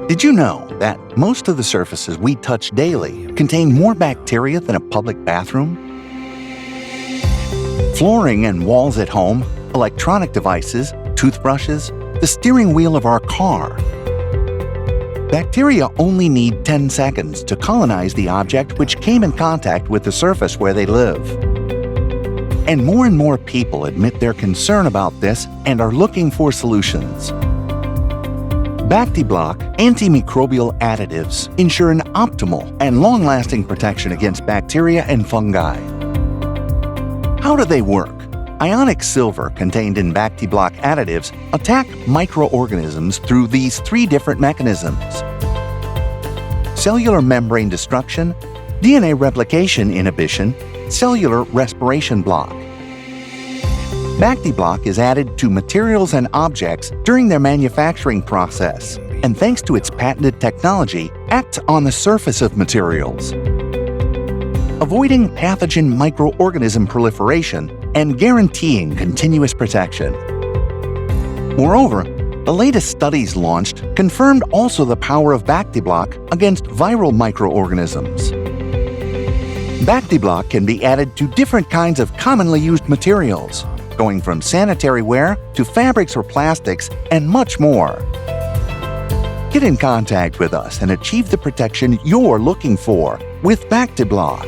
Did you know that most of the surfaces we touch daily contain more bacteria than a public bathroom? Flooring and walls at home, electronic devices, toothbrushes, the steering wheel of our car. Bacteria only need 10 seconds to colonize the object which came in contact with the surface where they live. And more people admit their concern about this and are looking for solutions. BactiBlock antimicrobial additives ensure an optimal and long-lasting protection against bacteria and fungi. How do they work? Ionic silver contained in BactiBlock additives attack microorganisms through these 3 different mechanisms: cellular membrane destruction, DNA replication inhibition, cellular respiration block. BactiBlock is added to materials and objects during their manufacturing process, and thanks to its patented technology, acts on the surface of materials, avoiding pathogen microorganism proliferation and guaranteeing continuous protection. Moreover, the latest studies launched confirmed also the power of BactiBlock against viral microorganisms. BactiBlock can be added to different kinds of commonly used materials, going from sanitary ware to fabrics or plastics, and much more. Get in contact with us and achieve the protection you're looking for with BactiBlock.